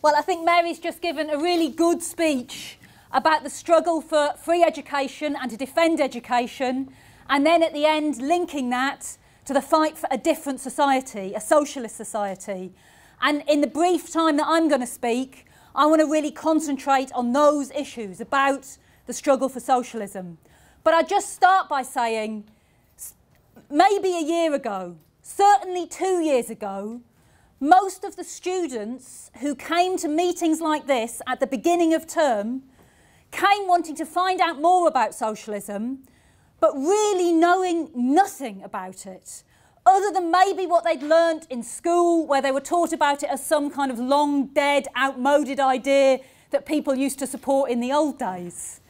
Well, I think Mary's just given a really good speech about the struggle for free education and to defend education, and then at the end linking that to the fight for a different society, a socialist society. And in the brief time that I'm going to speak, I want to really concentrate on those issues about the struggle for socialism. But I just start by saying, maybe a year ago, certainly 2 years ago, most of the students who came to meetings like this at the beginning of term came wanting to find out more about socialism, but really knowing nothing about it, other than maybe what they'd learnt in school, where they were taught about it as some kind of long dead, outmoded idea that people used to support in the old days.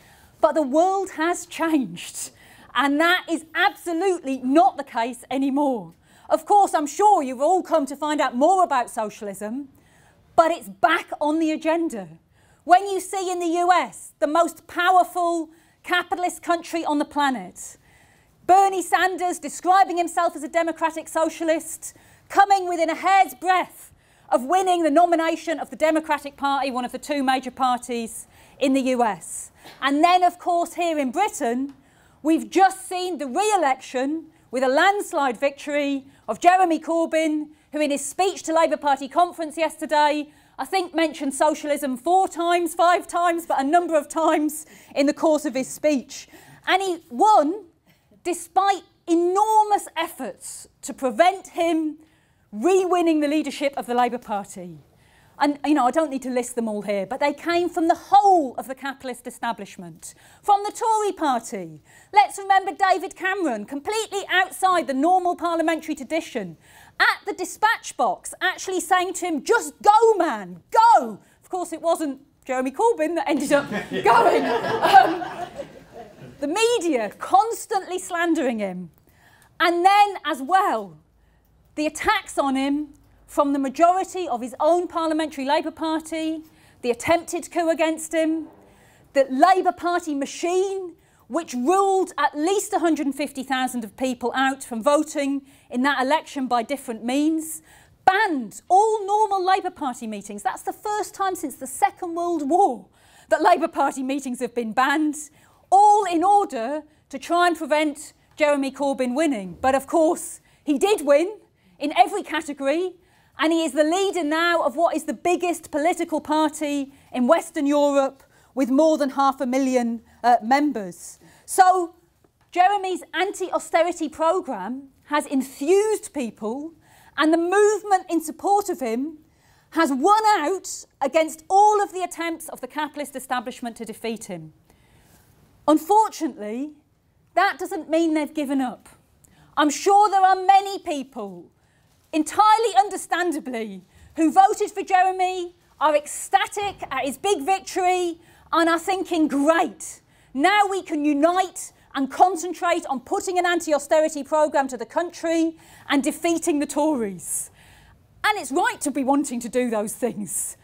But the world has changed, and that is absolutely not the case anymore. Of course, I'm sure you've all come to find out more about socialism, but it's back on the agenda. When you see in the US, the most powerful capitalist country on the planet, Bernie Sanders describing himself as a democratic socialist, coming within a hair's breadth of winning the nomination of the Democratic Party, one of the two major parties in the US. And then, of course, here in Britain, we've just seen the re-election with a landslide victory of Jeremy Corbyn, who in his speech to Labour Party conference yesterday, I think mentioned socialism 4 times, 5 times, but a number of times in the course of his speech. And he won despite enormous efforts to prevent him re-winning the leadership of the Labour Party. And, you know, I don't need to list them all here, but they came from the whole of the capitalist establishment. From the Tory party. Let's remember David Cameron, completely outside the normal parliamentary tradition, at the dispatch box, actually saying to him, just go, man, go. Of course, it wasn't Jeremy Corbyn that ended up going. The media constantly slandering him. And then, as well, the attacks on him from the majority of his own parliamentary Labour Party, the attempted coup against him, the Labour Party machine, which ruled at least 150,000 of people out from voting in that election by different means, banned all normal Labour Party meetings. That's the first time since the Second World War that Labour Party meetings have been banned, all in order to try and prevent Jeremy Corbyn winning. But of course, he did win in every category, and he is the leader now of what is the biggest political party in Western Europe, with more than 500,000 members. So Jeremy's anti-austerity programme has enthused people, and the movement in support of him has won out against all of the attempts of the capitalist establishment to defeat him. Unfortunately, that doesn't mean they've given up. I'm sure there are many people, entirely understandably, who voted for Jeremy, are ecstatic at his big victory, and are thinking, great, now we can unite and concentrate on putting an anti-austerity programme to the country and defeating the Tories. And it's right to be wanting to do those things.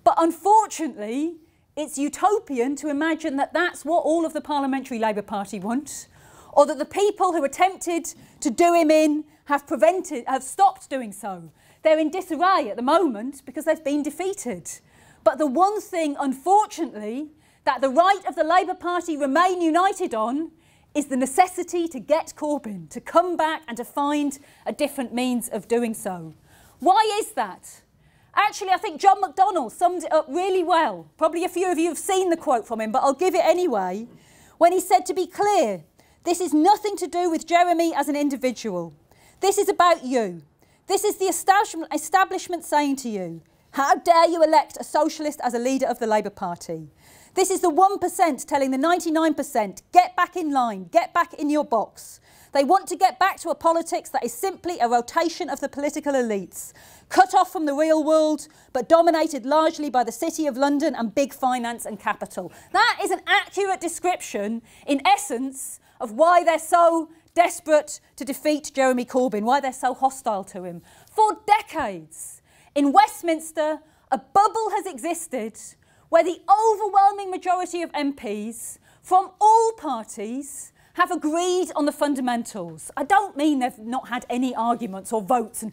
But unfortunately, it's utopian to imagine that that's what all of the Parliamentary Labour Party want, or that the people who attempted to do him in have stopped doing so. They're in disarray at the moment because they've been defeated. But the one thing, unfortunately, that the right of the Labour Party remain united on is the necessity to get Corbyn, to come back and to find a different means of doing so. Why is that? Actually, I think John McDonnell summed it up really well. Probably a few of you have seen the quote from him, but I'll give it anyway. When he said, to be clear, this is nothing to do with Jeremy as an individual. This is about you. This is the establishment saying to you, how dare you elect a socialist as a leader of the Labour Party? This is the 1% telling the 99%, get back in line, get back in your box. They want to get back to a politics that is simply a rotation of the political elites, cut off from the real world, but dominated largely by the City of London and big finance and capital. That is an accurate description, in essence, of why they're so desperate to defeat Jeremy Corbyn, why they're so hostile to him. For decades, in Westminster, a bubble has existed where the overwhelming majority of MPs from all parties have agreed on the fundamentals. I don't mean they've not had any arguments or votes and,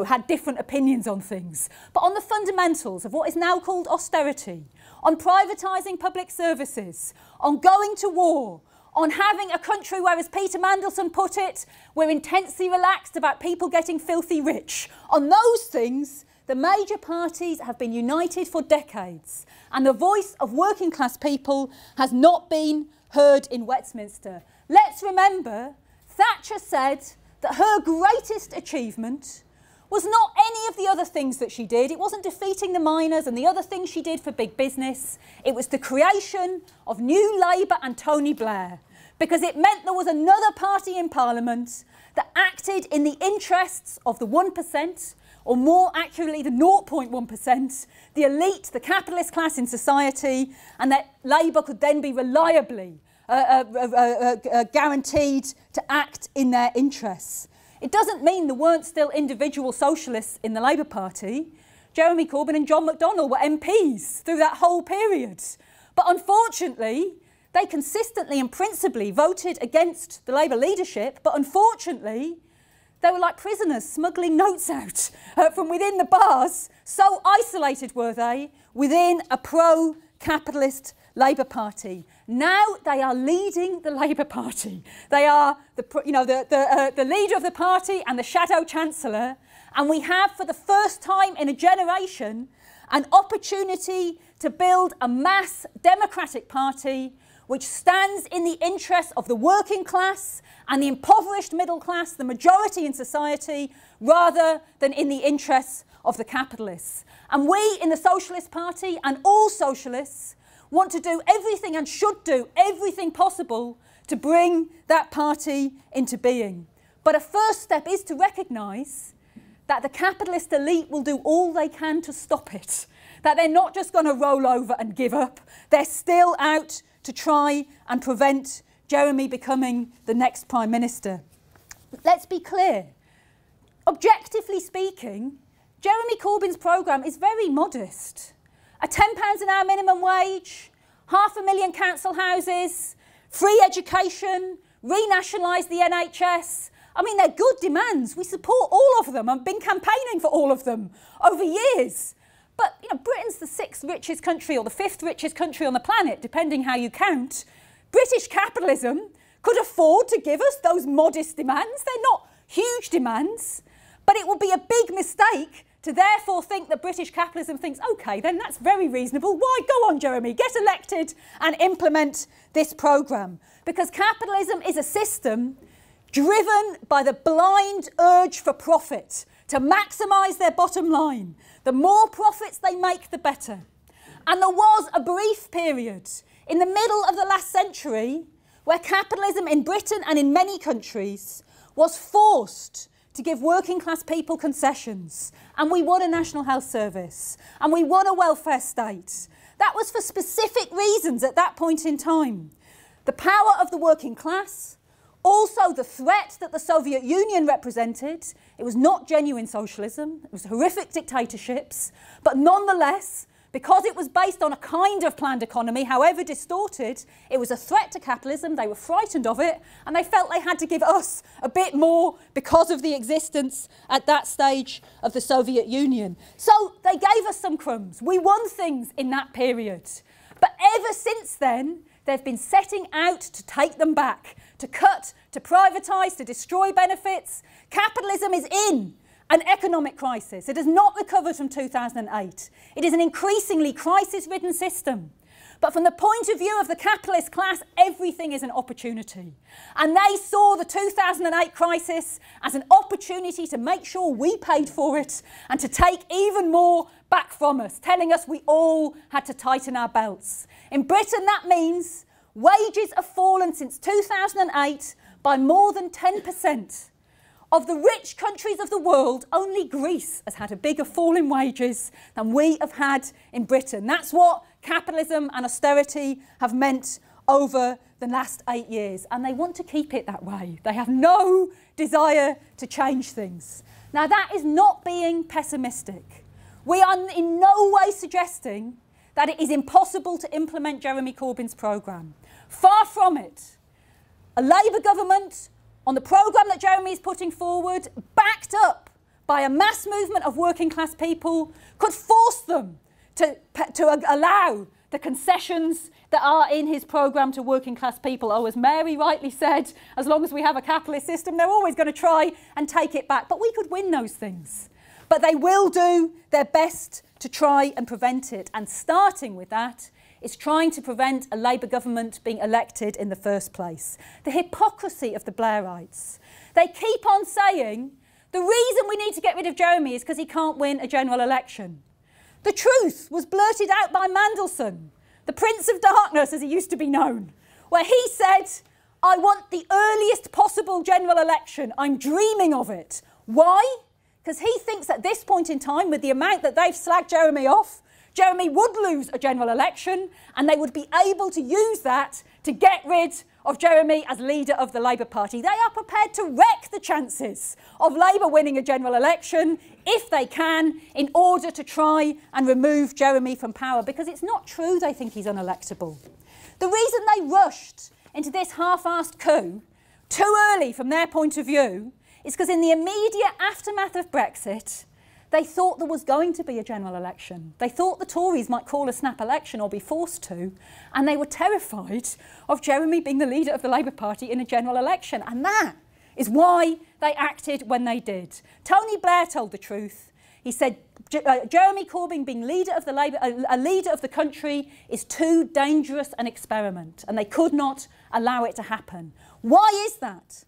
had different opinions on things, but on the fundamentals of what is now called austerity, on privatising public services, on going to war, on having a country where, as Peter Mandelson put it, we're intensely relaxed about people getting filthy rich. On those things, the major parties have been united for decades, and the voice of working class people has not been heard in Westminster. Let's remember, Thatcher said that her greatest achievement was not any of the other things that she did. It wasn't defeating the miners and the other things she did for big business. It was the creation of New Labour and Tony Blair, because it meant there was another party in Parliament that acted in the interests of the 1%, or more accurately the 0.1%, the elite, the capitalist class in society, and that Labour could then be reliably guaranteed to act in their interests. It doesn't mean there weren't still individual socialists in the Labour Party. Jeremy Corbyn and John McDonnell were MPs through that whole period. But unfortunately, they consistently and principally voted against the Labour leadership, but unfortunately, they were like prisoners smuggling notes out from within the bars. So isolated were they within a pro-capitalist Labour Party. Now they are leading the Labour Party. They are the leader of the party and the shadow chancellor. And we have, for the first time in a generation, an opportunity to build a mass democratic party which stands in the interests of the working class and the impoverished middle class, the majority in society, rather than in the interests of the capitalists. And we in the Socialist Party and all socialists want to do everything and should do everything possible to bring that party into being. But a first step is to recognise that the capitalist elite will do all they can to stop it, that they're not just going to roll over and give up. They're still out to try and prevent Jeremy becoming the next Prime Minister. Let's be clear. Objectively speaking, Jeremy Corbyn's programme is very modest. A £10 an hour minimum wage, 500,000 council houses, free education, renationalise the NHS. I mean, they're good demands. We support all of them. I've been campaigning for all of them over years. But Britain's the 6th richest country or the 5th richest country on the planet, depending how you count. British capitalism could afford to give us those modest demands. They're not huge demands, but it would be a big mistake to therefore think that British capitalism thinks, OK, then that's very reasonable. Why? Go on, Jeremy, get elected and implement this programme. Because capitalism is a system driven by the blind urge for profit, to maximise their bottom line. The more profits they make, the better. And there was a brief period in the middle of the last century where capitalism in Britain and in many countries was forced to give working class people concessions. And we won a national health service. And we won a welfare state. That was for specific reasons at that point in time. The power of the working class, also the threat that the Soviet Union represented. It was not genuine socialism, it was horrific dictatorships, but nonetheless, because it was based on a kind of planned economy, however distorted, it was a threat to capitalism. They were frightened of it, and they felt they had to give us a bit more because of the existence at that stage of the Soviet Union. So they gave us some crumbs. We won things in that period. But ever since then, they've been setting out to take them back, to cut, to privatise, to destroy benefits. Capitalism is in an economic crisis. It has not recovered from 2008. It is an increasingly crisis-ridden system. But from the point of view of the capitalist class, everything is an opportunity. And they saw the 2008 crisis as an opportunity to make sure we paid for it and to take even more back from us, telling us we all had to tighten our belts. In Britain, that means wages have fallen since 2008 by more than 10%. Of the rich countries of the world, only Greece has had a bigger fall in wages than we have had in Britain. That's what capitalism and austerity have meant over the last 8 years. And they want to keep it that way. They have no desire to change things. Now, that is not being pessimistic. We are in no way suggesting that it is impossible to implement Jeremy Corbyn's programme. Far from it. a Labour government on the programme that Jeremy is putting forward, backed up by a mass movement of working class people, could force them to allow the concessions that are in his programme to working class people. Oh, as Mary rightly said, as long as we have a capitalist system, they're always going to try and take it back. But we could win those things. But they will do their best to try and prevent it. And starting with that is trying to prevent a Labour government being elected in the first place. The hypocrisy of the Blairites. They keep on saying the reason we need to get rid of Jeremy is because he can't win a general election. The truth was blurted out by Mandelson, the Prince of Darkness as he used to be known, where he said, I want the earliest possible general election. I'm dreaming of it. Why? Because he thinks at this point in time, with the amount that they've slagged Jeremy off, Jeremy would lose a general election and they would be able to use that to get rid of Jeremy as leader of the Labour Party. They are prepared to wreck the chances of Labour winning a general election if they can in order to try and remove Jeremy from power, because it's not true they think he's unelectable. The reason they rushed into this half-assed coup too early from their point of view is because in the immediate aftermath of Brexit, they thought there was going to be a general election. They thought the Tories might call a snap election or be forced to, and they were terrified of Jeremy being the leader of the Labour Party in a general election. And that is why they acted when they did. Tony Blair told the truth. He said Jeremy Corbyn being leader of the a leader of the country is too dangerous an experiment, and they could not allow it to happen. Why is that?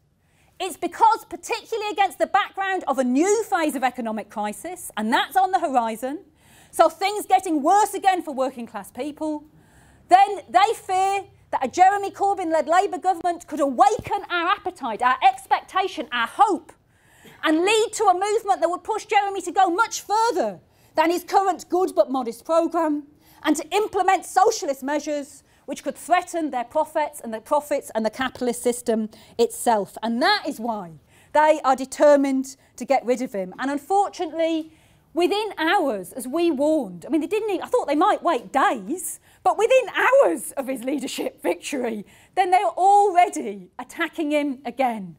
It's because, particularly against the background of a new phase of economic crisis, and that's on the horizon, so things getting worse again for working class people, then they fear that a Jeremy Corbyn-led Labour government could awaken our appetite, our expectation, our hope, and lead to a movement that would push Jeremy to go much further than his current good but modest programme, and to implement socialist measures which could threaten their profits and the capitalist system itself. And that is why they are determined to get rid of him. And unfortunately, within hours, as we warned, I mean, I thought they might wait days, but within hours of his leadership victory, then they were already attacking him again.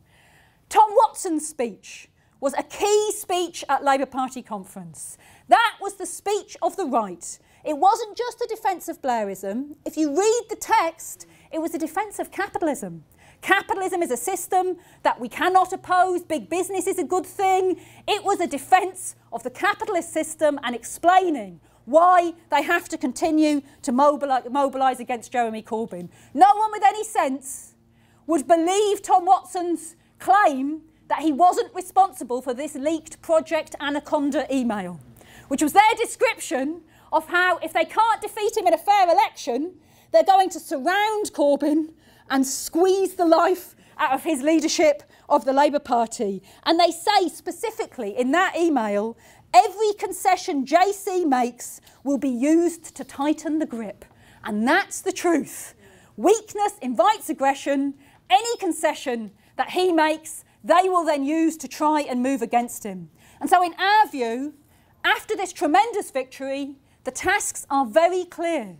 Tom Watson's speech was a key speech at Labour Party conference. That was the speech of the right. It wasn't just a defence of Blairism. If you read the text, it was a defence of capitalism. Capitalism is a system that we cannot oppose. Big business is a good thing. It was a defence of the capitalist system and explaining why they have to continue to mobilise against Jeremy Corbyn. No one with any sense would believe Tom Watson's claim that he wasn't responsible for this leaked Project Anaconda email, which was their description of how, if they can't defeat him in a fair election, they're going to surround Corbyn and squeeze the life out of his leadership of the Labour Party. And they say specifically in that email, every concession JC makes will be used to tighten the grip. And that's the truth. Weakness invites aggression. Any concession that he makes, they will then use to try and move against him. And so in our view, after this tremendous victory, the tasks are very clear.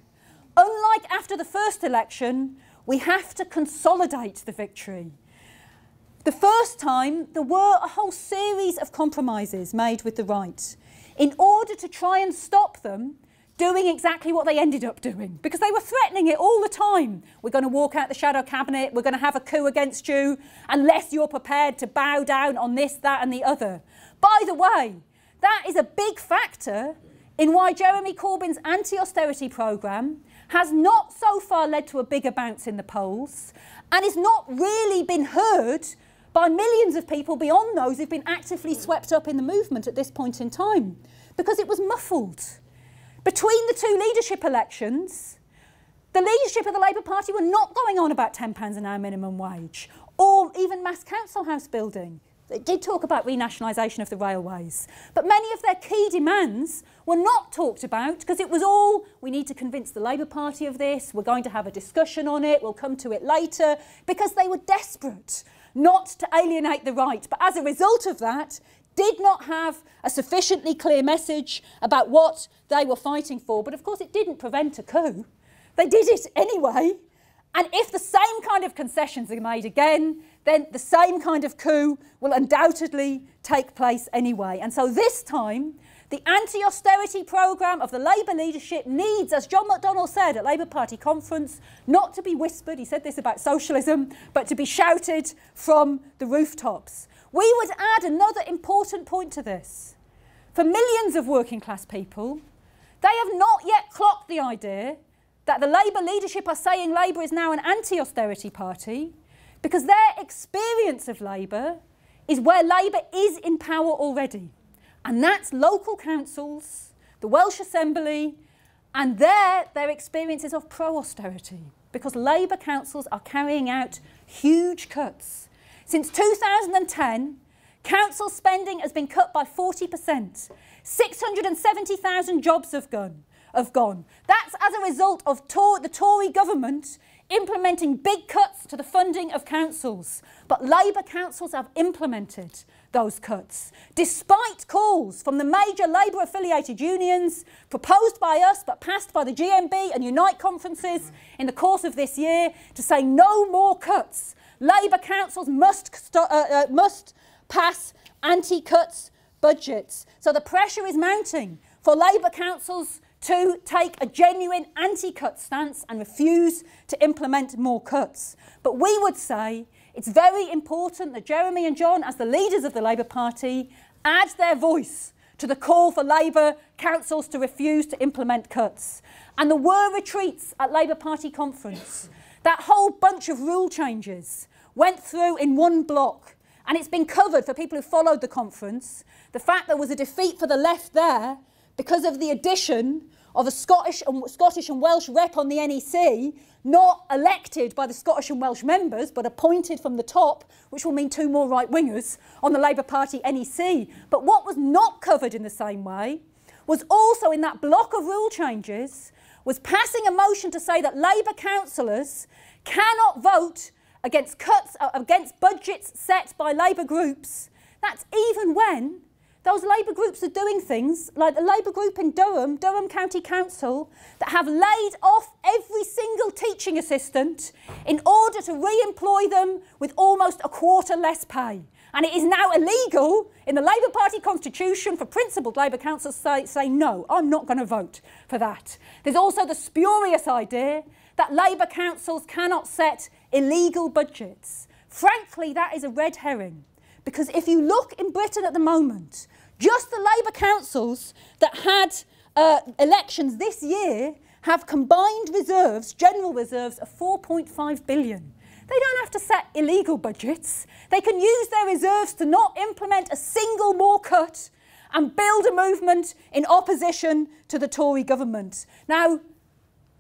Unlike after the first election, we have to consolidate the victory. The first time, there were a whole series of compromises made with the right in order to try and stop them doing exactly what they ended up doing, because they were threatening it all the time. We're going to walk out the shadow cabinet, we're going to have a coup against you, unless you're prepared to bow down on this, that and the other. By the way, that is a big factor in why Jeremy Corbyn's anti-austerity programme has not so far led to a bigger bounce in the polls and is not really been heard by millions of people beyond those who've been actively swept up in the movement at this point in time, because it was muffled. Between the two leadership elections, the leadership of the Labour Party were not going on about £10 an hour minimum wage or even mass council house building. They did talk about renationalisation of the railways, but many of their key demands were not talked about because it was all, we need to convince the Labour Party of this, we're going to have a discussion on it, we'll come to it later, because they were desperate not to alienate the right. But as a result of that, did not have a sufficiently clear message about what they were fighting for. But of course it didn't prevent a coup. They did it anyway. And if the same kind of concessions are made again, then the same kind of coup will undoubtedly take place anyway. And so this time, the anti-austerity programme of the Labour leadership needs, as John McDonnell said at Labour Party conference, not to be whispered, he said this about socialism, but to be shouted from the rooftops. We would add another important point to this. For millions of working class people, they have not yet clocked the idea that the Labour leadership are saying Labour is now an anti-austerity party, because their experience of Labour is where Labour is in power already. And that's local councils, the Welsh Assembly, and their experiences of pro-austerity, because Labour councils are carrying out huge cuts. Since 2010, council spending has been cut by 40%. 670,000 jobs have gone. That's as a result of the Tory government implementing big cuts to the funding of councils. But Labour councils have implemented those cuts, despite calls from the major Labour-affiliated unions, proposed by us but passed by the GMB and Unite conferences in the course of this year, to say no more cuts. Labour councils must pass anti-cuts budgets. So the pressure is mounting for Labour councils to take a genuine anti-cut stance and refuse to implement more cuts. But we would say it's very important that Jeremy and John, as the leaders of the Labour Party, add their voice to the call for Labour councils to refuse to implement cuts. And there were retreats at Labour Party conference. That whole bunch of rule changes went through in one block. And it's been covered for people who followed the conference. The fact there was a defeat for the left there because of the addition of a Scottish and Welsh rep on the NEC, not elected by the Scottish and Welsh members, but appointed from the top, which will mean 2 more right-wingers on the Labour Party NEC. But what was not covered in the same way was also in that block of rule changes was passing a motion to say that Labour councillors cannot vote against cuts, against budgets set by Labour groups. That's even when those Labour groups are doing things like the Labour group in Durham County Council, that have laid off every single teaching assistant in order to re-employ them with almost a quarter less pay. And it is now illegal in the Labour Party constitution for principled Labour councils to say, no, I'm not going to vote for that. There's also the spurious idea that Labour councils cannot set illegal budgets. Frankly, that is a red herring. Because if you look in Britain at the moment, just the Labour councils that had elections this year have combined reserves, general reserves, of 4.5 billion. They don't have to set illegal budgets. They can use their reserves to not implement a single more cut and build a movement in opposition to the Tory government. Now,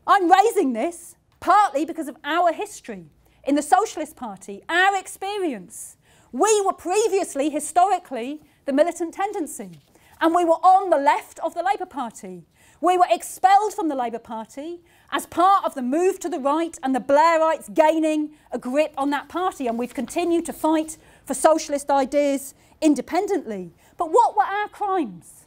I'm raising this partly because of our history in the Socialist Party, our experience. We were previously, historically, the militant tendency, and we were on the left of the Labour Party. We were expelled from the Labour Party as part of the move to the right and the Blairites gaining a grip on that party, and we've continued to fight for socialist ideas independently. But what were our crimes?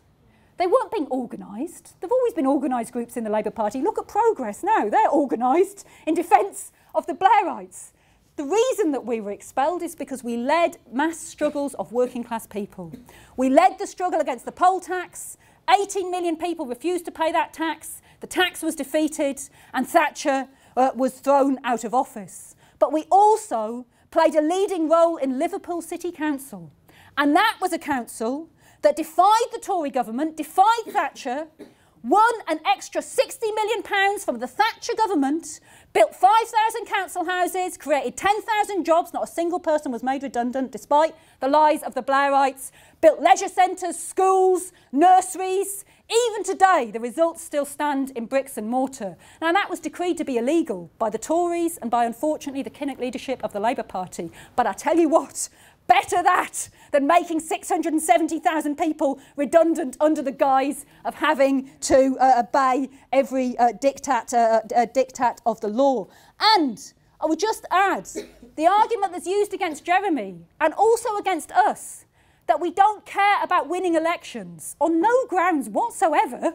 They weren't being organised. There have always been organised groups in the Labour Party. Look at Progress now. They're organised in defence of the Blairites. The reason that we were expelled is because we led mass struggles of working class people. We led the struggle against the poll tax. 18 million people refused to pay that tax. The tax was defeated and Thatcher was thrown out of office. But we also played a leading role in Liverpool City Council. And that was a council that defied the Tory government, defied Thatcher, won an extra £60 million from the Thatcher government, built 5,000 council houses, created 10,000 jobs, not a single person was made redundant despite the lies of the Blairites, built leisure centres, schools, nurseries. Even today, the results still stand in bricks and mortar. Now, that was decreed to be illegal by the Tories and by, unfortunately, the Kinnock leadership of the Labour Party. But I tell you what, better that than making 670,000 people redundant under the guise of having to obey every diktat of the law. And I would just add, the argument that's used against Jeremy and also against us, that we don't care about winning elections on no grounds whatsoever,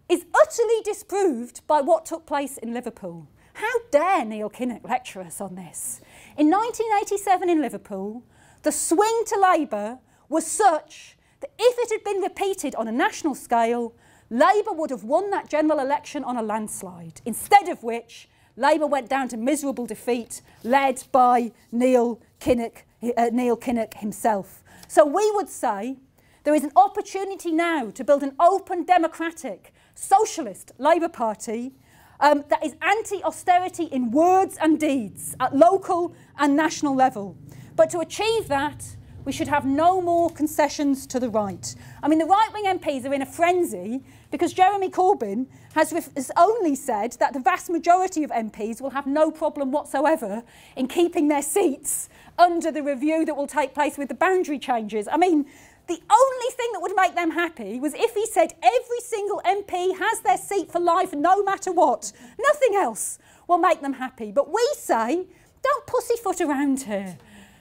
is utterly disproved by what took place in Liverpool. How dare Neil Kinnock lecture us on this? In 1987 in Liverpool, the swing to Labour was such that if it had been repeated on a national scale, Labour would have won that general election on a landslide, instead of which Labour went down to miserable defeat, led by Neil Kinnock himself. So we would say there is an opportunity now to build an open, democratic, socialist Labour Party that is anti-austerity in words and deeds at local and national level. But to achieve that, we should have no more concessions to the right. I mean, the right-wing MPs are in a frenzy because Jeremy Corbyn has only said that the vast majority of MPs will have no problem whatsoever in keeping their seats under the review that will take place with the boundary changes. I mean, the only thing that would make them happy was if he said every single MP has their seat for life no matter what. Nothing else will make them happy. But we say, don't pussyfoot around here.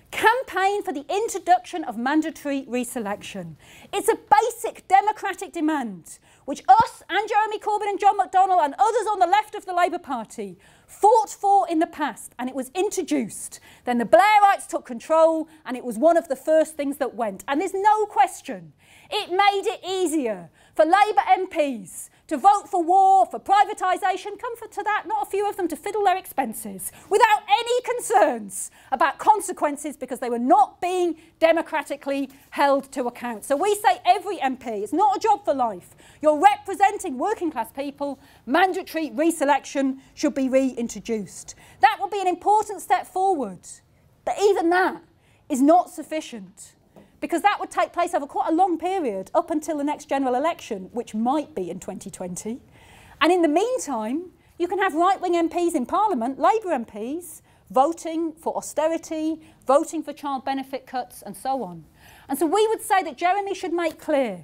Campaign for the introduction of mandatory reselection. It's a basic democratic demand which us and Jeremy Corbyn and John McDonnell and others on the left of the Labour Party fought for in the past, and it was introduced. Then the Blairites took control and it was one of the first things that went. And there's no question, it made it easier for Labour MPs to vote for war, for privatisation, come to that, not a few of them to fiddle their expenses, without any concerns about consequences because they were not being democratically held to account. So we say every MP, it's not a job for life. You're representing working class people, mandatory reselection should be reintroduced. That will be an important step forward, but even that is not sufficient, because that would take place over quite a long period, up until the next general election, which might be in 2020. And in the meantime, you can have right-wing MPs in Parliament, Labour MPs, voting for austerity, voting for child benefit cuts, and so on. And so we would say that Jeremy should make clear,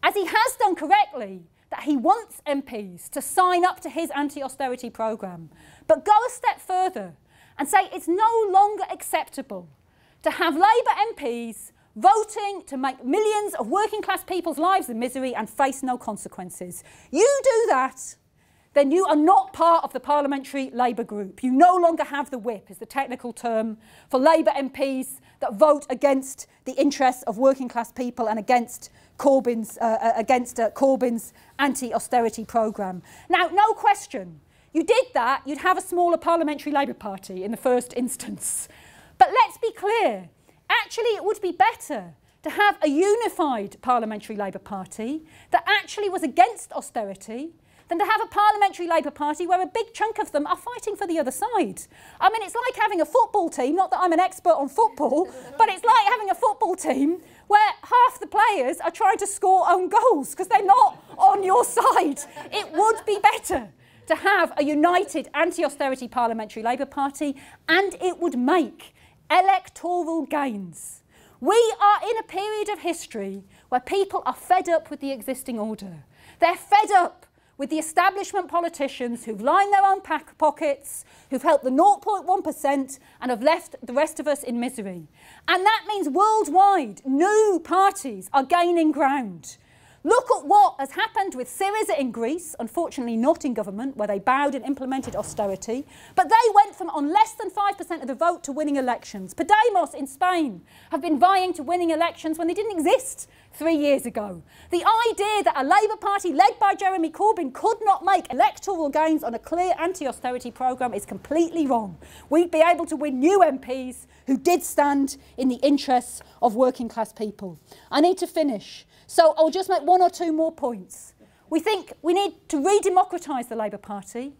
as he has done correctly, that he wants MPs to sign up to his anti-austerity programme, but go a step further and say it's no longer acceptable to have Labour MPs voting to make millions of working class people's lives in misery and face no consequences. You do that, then you are not part of the parliamentary Labour group. You no longer have the whip, is the technical term, for Labour MPs that vote against the interests of working class people and against Corbyn's anti-austerity programme. Now, no question, you did that, you'd have a smaller parliamentary Labour Party in the first instance. But let's be clear, actually, it would be better to have a unified parliamentary Labour Party that actually was against austerity than to have a parliamentary Labour Party where a big chunk of them are fighting for the other side. I mean, it's like having a football team, not that I'm an expert on football, but it's like having a football team where half the players are trying to score own goals because they're not on your side. It would be better to have a united anti-austerity parliamentary Labour Party, and it would make electoral gains. We are in a period of history where people are fed up with the existing order. They're fed up with the establishment politicians who've lined their own pockets, who've helped the 0.1% and have left the rest of us in misery. And that means worldwide, new parties are gaining ground. Look at what has happened with Syriza in Greece, unfortunately not in government, where they bowed and implemented austerity, but they went from on less than 5% of the vote to winning elections. Podemos in Spain have been vying to winning elections when they didn't exist 3 years ago. The idea that a Labour Party led by Jeremy Corbyn could not make electoral gains on a clear anti-austerity programme is completely wrong. We'd be able to win new MPs who did stand in the interests of working class people. I need to finish. So I'll just make one or two more points. We think we need to re-democratise the Labour Party.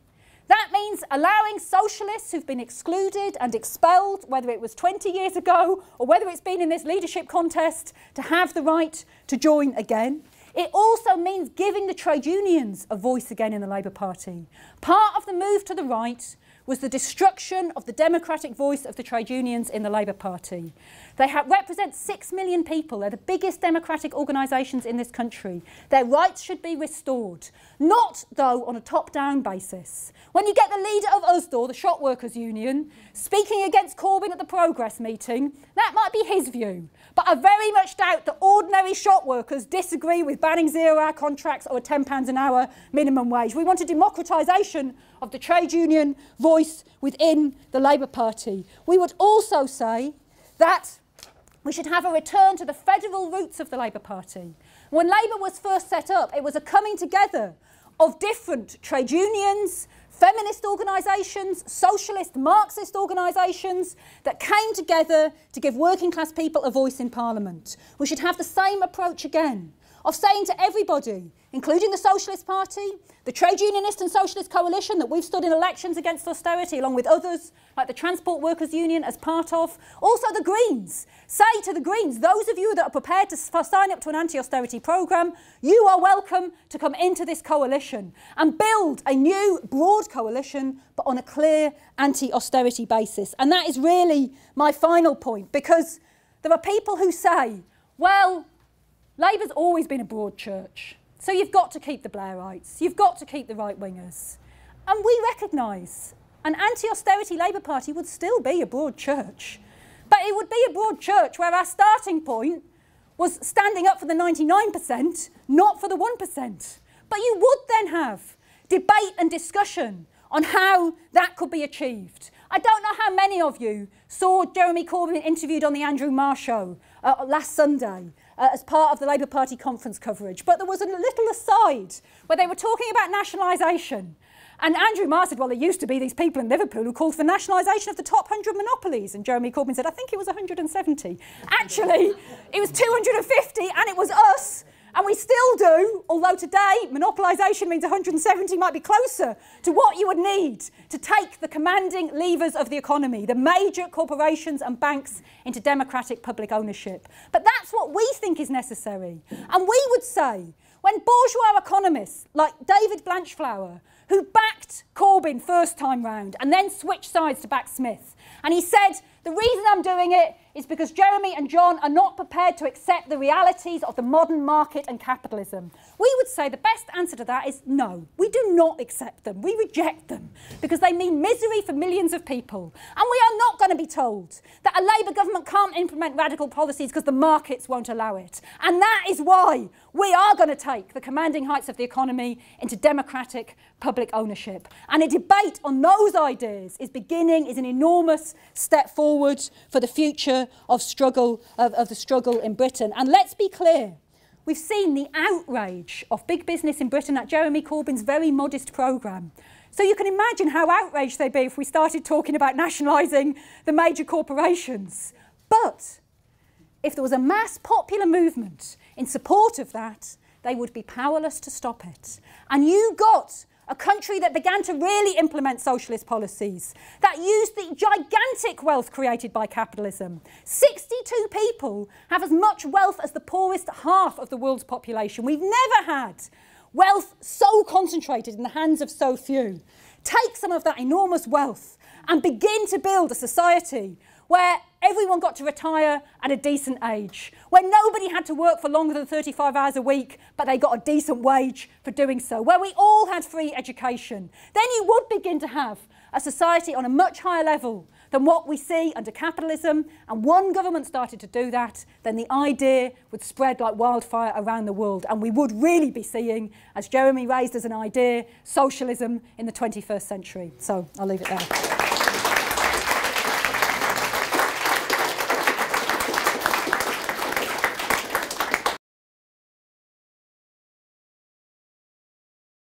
That means allowing socialists who've been excluded and expelled, whether it was 20 years ago or whether it's been in this leadership contest, to have the right to join again. It also means giving the trade unions a voice again in the Labour Party. Part of the move to the right was the destruction of the democratic voice of the trade unions in the Labour Party. They represent 6 million people. They're the biggest democratic organisations in this country. Their rights should be restored, not, though, on a top-down basis. When you get the leader of USDOR, the Shop Workers Union, speaking against Corbyn at the Progress meeting, that might be his view. But I very much doubt that ordinary shop workers disagree with banning zero-hour contracts or a £10 an hour minimum wage. We want a democratisation of the trade union voice within the Labour Party. We would also say that we should have a return to the federal roots of the Labour Party. When Labour was first set up, it was a coming together of different trade unions, feminist organisations, socialist, Marxist organisations that came together to give working class people a voice in Parliament. We should have the same approach again, of saying to everybody, including the Socialist Party, the Trade Unionist and Socialist Coalition that we've stood in elections against austerity, along with others, like the Transport Workers Union as part of, also the Greens. Say to the Greens, those of you that are prepared to sign up to an anti-austerity programme, you are welcome to come into this coalition and build a new, broad coalition, but on a clear anti-austerity basis. And that is really my final point, because there are people who say, well, Labour's always been a broad church, so you've got to keep the Blairites, you've got to keep the right-wingers. And we recognise an anti-austerity Labour Party would still be a broad church. But it would be a broad church where our starting point was standing up for the 99%, not for the 1%. But you would then have debate and discussion on how that could be achieved. I don't know how many of you saw Jeremy Corbyn interviewed on the Andrew Marr show last Sunday as part of the Labour Party conference coverage. But there was a little aside where they were talking about nationalisation. And Andrew Marr said, well, there used to be these people in Liverpool who called for nationalisation of the top 100 monopolies. And Jeremy Corbyn said, I think it was 170. Actually, it was 250 and it was us. And we still do, although today monopolisation means 170 might be closer to what you would need to take the commanding levers of the economy, the major corporations and banks, into democratic public ownership. But that's what we think is necessary. And we would say, when bourgeois economists like David Blanchflower, who backed Corbyn first time round and then switched sides to back Smith, and he said, the reason I'm doing it is because Jeremy and John are not prepared to accept the realities of the modern market and capitalism. We would say the best answer to that is no, we do not accept them. We reject them because they mean misery for millions of people. And we are not going to be told that a Labour government can't implement radical policies because the markets won't allow it. And that is why we are going to take the commanding heights of the economy into democratic public ownership. And a debate on those ideas is an enormous step forward for the future of the struggle in Britain. And let's be clear, we've seen the outrage of big business in Britain at Jeremy Corbyn's very modest programme. So you can imagine how outraged they'd be if we started talking about nationalising the major corporations. But if there was a mass popular movement in support of that, they would be powerless to stop it. And you got a country that began to really implement socialist policies, that used the gigantic wealth created by capitalism. 62 people have as much wealth as the poorest half of the world's population. We've never had wealth so concentrated in the hands of so few. Take some of that enormous wealth and begin to build a society where everyone got to retire at a decent age, where nobody had to work for longer than 35 hours a week, but they got a decent wage for doing so, where we all had free education. Then you would begin to have a society on a much higher level than what we see under capitalism, and one government started to do that, then the idea would spread like wildfire around the world, and we would really be seeing, as Jeremy raised as an idea, socialism in the 21st century. So I'll leave it there.